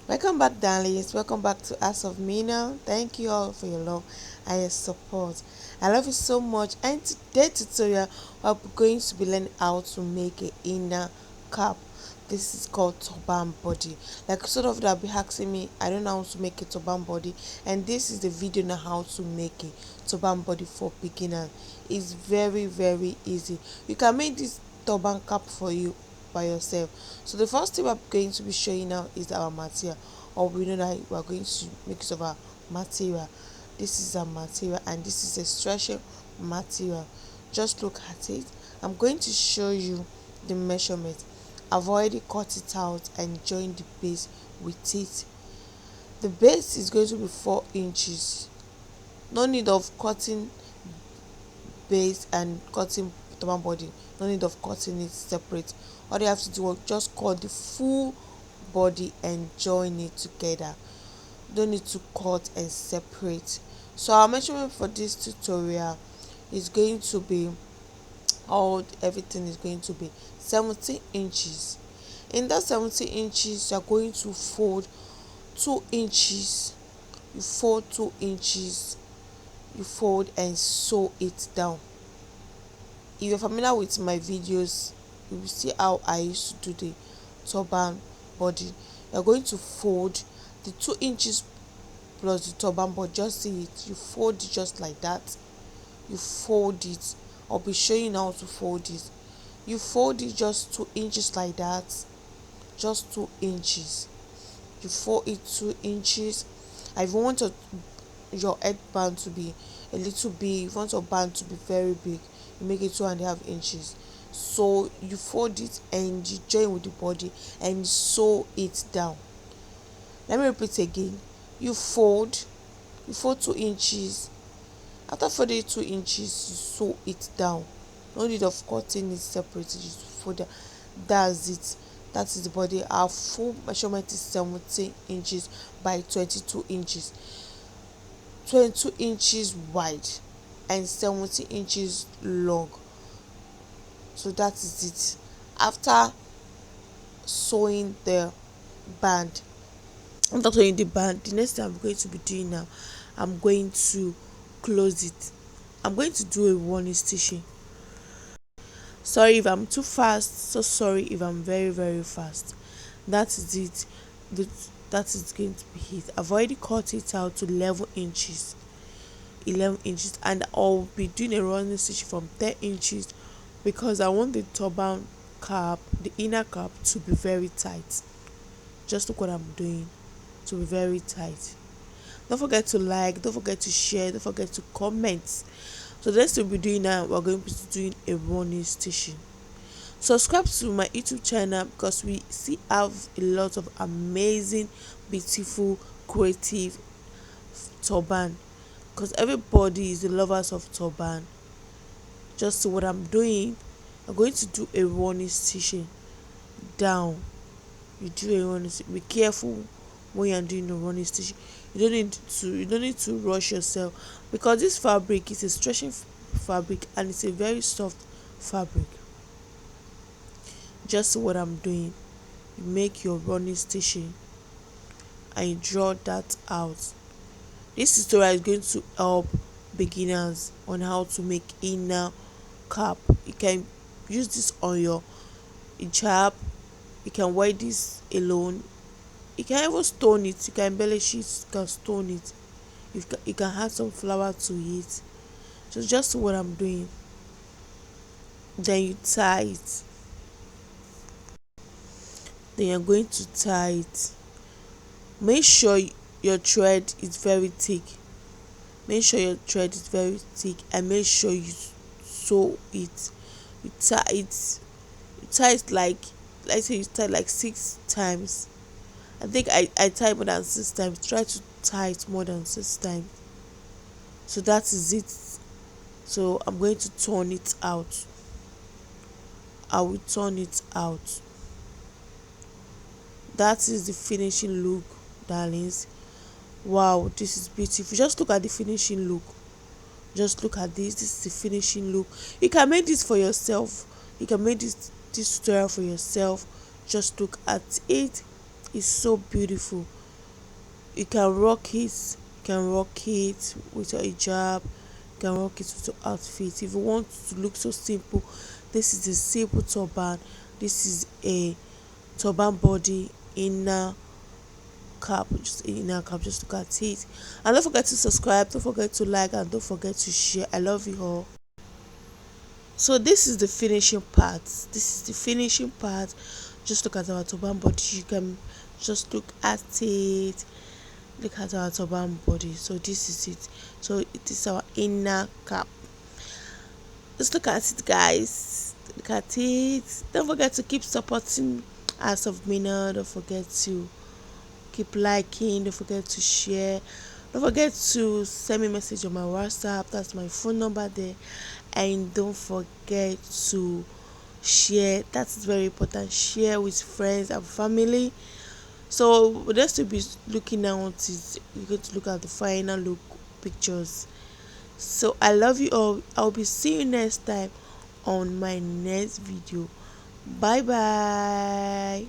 Welcome back, darlings. Welcome back to Us of Mina. Thank you all for your love and your support. I love you so much. And today tutorial, we're going to be learning how to make a inner cap. This is called turban body. Like sort of that be asking me, I don't know how to make a turban body, and this is the video on how to make a turban body for beginners. It's very easy. You can make this turban cap for you by yourself. So the first thing I'm going to be showing now is our material, or we know that we are going to make use of our material. This is our material and this is a stretching material. Just look at it. I'm going to show you the measurement. I've already cut it out and joined the base with it. The base is going to be 4 inches. No need of cutting base and cutting bottom body. No need of cutting it separate. All you have to do is just cut the full body and join it together. Don't need to cut and separate. So our measurement for this tutorial is going to be, all everything is going to be 17 inches. In that 17 inches, you are going to fold 2 inches. You fold 2 inches, you fold and sew it down. If you're familiar with my videos, you will see how I used to do the turban body. You're going to fold the 2 inches plus the turban body. Just see it, you fold it just like that. You fold it. I'll be showing you how to fold it. You fold it just 2 inches like that. Just 2 inches. You fold it 2 inches. And if you want your headband to be a little big, if you want your band to be very big, you make it 2.5 inches. So you fold it and you join with the body and sew it down. Let me repeat again. You fold 2 inches. After folding 2 inches, you sew it down. No need of cutting it separately. Just fold it. That's it. That is the body. Our full measurement is 17 inches by 22 inches. 22 inches wide and 17 inches long. So that is it. After sewing the band, the next thing I'm going to be doing now, I'm going to close it. I'm going to do a warning stitching. Sorry if I'm too fast, so sorry if I'm very fast. That is it. That is going to be it. I've already cut it out to 11 inches, and I'll be doing a running stitch from 10 inches because I want the turban cap, the inner cap, to be very tight. Just look what I'm doing, to be very tight. Don't forget to like, don't forget to share, don't forget to comment. So the next thing we'll be doing now, we're going to be doing a running stitching. Subscribe to my YouTube channel because we see have a lot of amazing, beautiful, creative turban, because everybody is the lovers of turban. Just see what I'm doing. I'm going to do a running stitching down. You do a running stitch. Be careful when you're doing a running stitch. You don't need to rush yourself, because this fabric is a stretching fabric and it's a very soft fabric. Just see what I'm doing. You make your running stitching and you draw that out. This tutorial is going to help beginners on how to make inner cap. You can use this on your hijab. You can wear this alone. You can even stone it. You can embellish it. You can stone it. You can add some flower to it. So just what I'm doing. Then you tie it. Then you're going to tie it. Make sure your thread is very thick. Make sure your thread is very thick and make sure you sew it. You tie it. You tie it like, let's say you tie like 6 times. I think I tie more than 6 times. Try to tie it more than 6 times. So that is it. So I'm going to turn it out. I will turn it out. That is the finishing look, darlings. Wow, this is beautiful. Just look at the finishing look. Just look at this. This is the finishing look. You can make this for yourself. You can make this tutorial for yourself. Just look at it. It's so beautiful. You can rock it. You can rock it with your hijab. You can rock it with your outfit. If you want to look so simple, this is a simple turban. This is a turban body inner cap, just inner cap. Just look at it. And don't forget to subscribe. Don't forget to like, and don't forget to share. I love you all. So this is the finishing part. This is the finishing part. Just look at our turban body. You can just look at it. Look at our turban body. So this is it. So it is our inner cap. Just look at it, guys. Look at it. Don't forget to keep supporting As of Mina. Don't forget to keep liking. Don't forget to share. Don't forget to send me a message on my WhatsApp. That's my phone number there. And don't forget to share. That's very important. Share with friends and family. So just to be looking now is you're going to look at the final look pictures. So I love you all. I'll be seeing you next time on my next video. Bye bye.